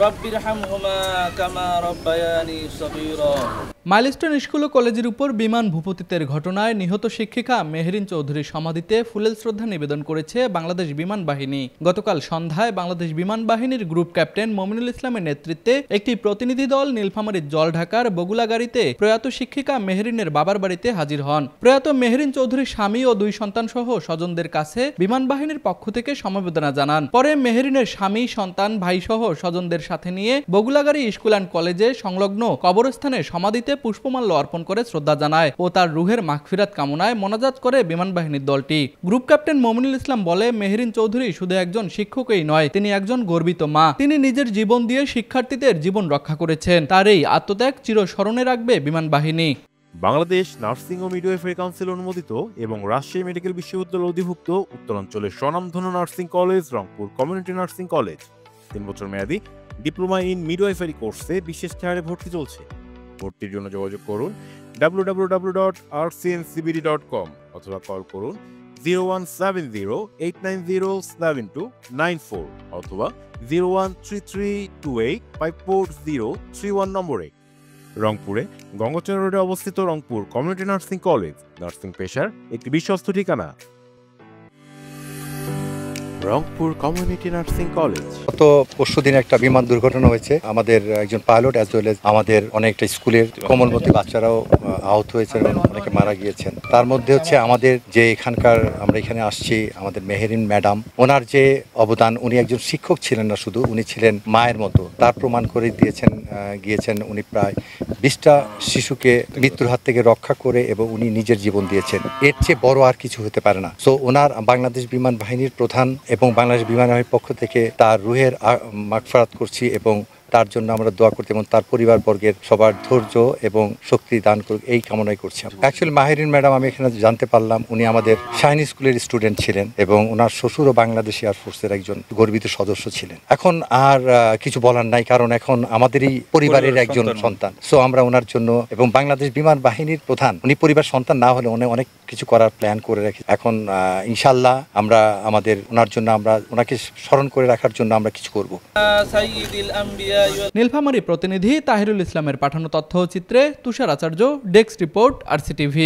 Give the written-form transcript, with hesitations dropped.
রব্বিরহামহুমা কামা রব্বায়ানি সগীরা। Milestone school ও কলেজের উপর বিমান ভূপতিতের ঘটনায় নিহত শিক্ষিকা মেহরিন চৌধুরীর সমাধিতে ফুলেল শ্রদ্ধা নিবেদন করেছে বাংলাদেশ বিমান বাহিনী। গতকাল সন্ধ্যায় বাংলাদেশ বিমান বাহিনীর গ্রুপ ক্যাপ্টেন মমিনুল ইসলামের নেতৃত্বে একটি প্রতিনিধি দল নীলফামারীর জলঢাকার বগুলা গাড়িতে প্রয়াত শিক্ষিকা মেহরিনের বাবার বাড়িতে হাজির হন। প্রয়াত মেহরিন চৌধুরীর স্বামী ও 2 সন্তান সহ স্বজনদের কাছে বিমান বাহিনীর পক্ষ থেকে সমবেদনা জানান। পরে মেহরিনের স্বামী, সন্তান, ভাই সহ স্বজনদের সাথে নিয়ে বগুলাগাড়ি স্কুল অ্যান্ড কলেজে সংলগ্ন কবরস্থানে সমাধিতে পুষ্পমাল্য অর্পণ করে শ্রদ্ধা জানায় ও তার রুহের মাগফিরাত কামনায় মোনাজাত করে বিমান বাহিনীর দলটি। গ্রুপ ক্যাপ্টেন মমিনুল ইসলাম বলে, মেহরিন চৌধুরী শুধু একজন শিক্ষকই নয়, তিনি একজন গর্বিত মা। তিনি নিজের জীবন দিয়ে শিক্ষার্থীদের জীবন রক্ষা করেছেন। তার এই আত্মত্যাগ চিরস্মরণে রাখবে বিমান বাহিনী। বাংলাদেশ নার্সিং ও মিডওয়াইফারি কাউন্সিল অনুমোদিত এবং রাজশাহী মেডিকেল বিশ্ববিদ্যালয় অধিভুক্ত উত্তরাঞ্চলের স্বনামধন্য nursing college Rangpur community nursing college 3 বছর মেয়াদী ডিপ্লোমা ইন মিডওয়াইফারি কোর্সে বিশেষ ছাড়ে ভর্তি চলছে। ভর্তির জন্য যোগাযোগ করুন www.rcncbd.com অথবা কল করুন 01708907294 অথবা 013328543031 নম্বরে। রংপুরে গঙ্গোচর রোডে অবস্থিত Rangpur community nursing college nursing পেশার একটি বিশ্বস্ত ঠিকানা। Rangpur community nursing college. গত পরশুদিন একটা বিমান দুর্ঘটনা হয়েছে। আমাদের একজন পাইলট অ্যাজ ওয়েল এজ আমাদের অনেকটা স্কুলের কোমলমতি বাচ্চারাও আহত হয়েছে এবং অনেকে মারা গিয়েছেন। তার মধ্যে হচ্ছে আমাদের যে এখানকার আমরা এখানে আসছি আমাদের মেহরিন ম্যাডাম, ওনার যে অবদান, উনি একজন শিক্ষক ছিলেন না শুধু, উনি ছিলেন মায়ের মতো। তার প্রমাণ করে গিয়েছেন উনি প্রায় 20টা শিশুকে মৃত্যুর হাত থেকে রক্ষা করে এবং উনি নিজের জীবন দিয়েছেন। এর চেয়ে বড় আর কিছু হতে পারে না। সো ওনার বাংলাদেশ বিমান বাহিনীর প্রধান এবং বাংলাদেশ বিমান বাহিনীর পক্ষ থেকে তার রুহের মাগফিরাত করছি এবং তার জন্য আমরা দোয়া করতে এবং তার পরিবারবর্গের সবার ধৈর্য এবং শক্তি দান করুক এই কামনাই করছি। অ্যাকচুয়ালি মেহরিন ম্যাডাম, আমি এখানে জানতে পারলাম উনি আমাদের শাহিনী স্কুলের স্টুডেন্ট ছিলেন এবং ওনার শ্বশুরও বাংলাদেশ এয়ারফোর্সের একজন গর্বিত সদস্য ছিলেন। এখন আর কিছু বলার নাই, কারণ এখন আমাদেরই পরিবারের একজন সন্তান। সো আমরা ওনার জন্য এবং বাংলাদেশ বিমান বাহিনীর প্রধান, উনি পরিবার সন্তান না হলে অনেক কিছু করার প্ল্যান করে রাখি। এখন ইনশাআল্লাহ আমরা ওনার জন্য আমরা ওনাকে স্মরণ করে রাখার জন্য আমরা কিছু করব। নীলফামারী প্রতিনিধি তাহিরুল ইসলামের পাঠানো তথ্যচিত্রে তুষার আচার্য, ডেস্ক রিপোর্ট, RCTV।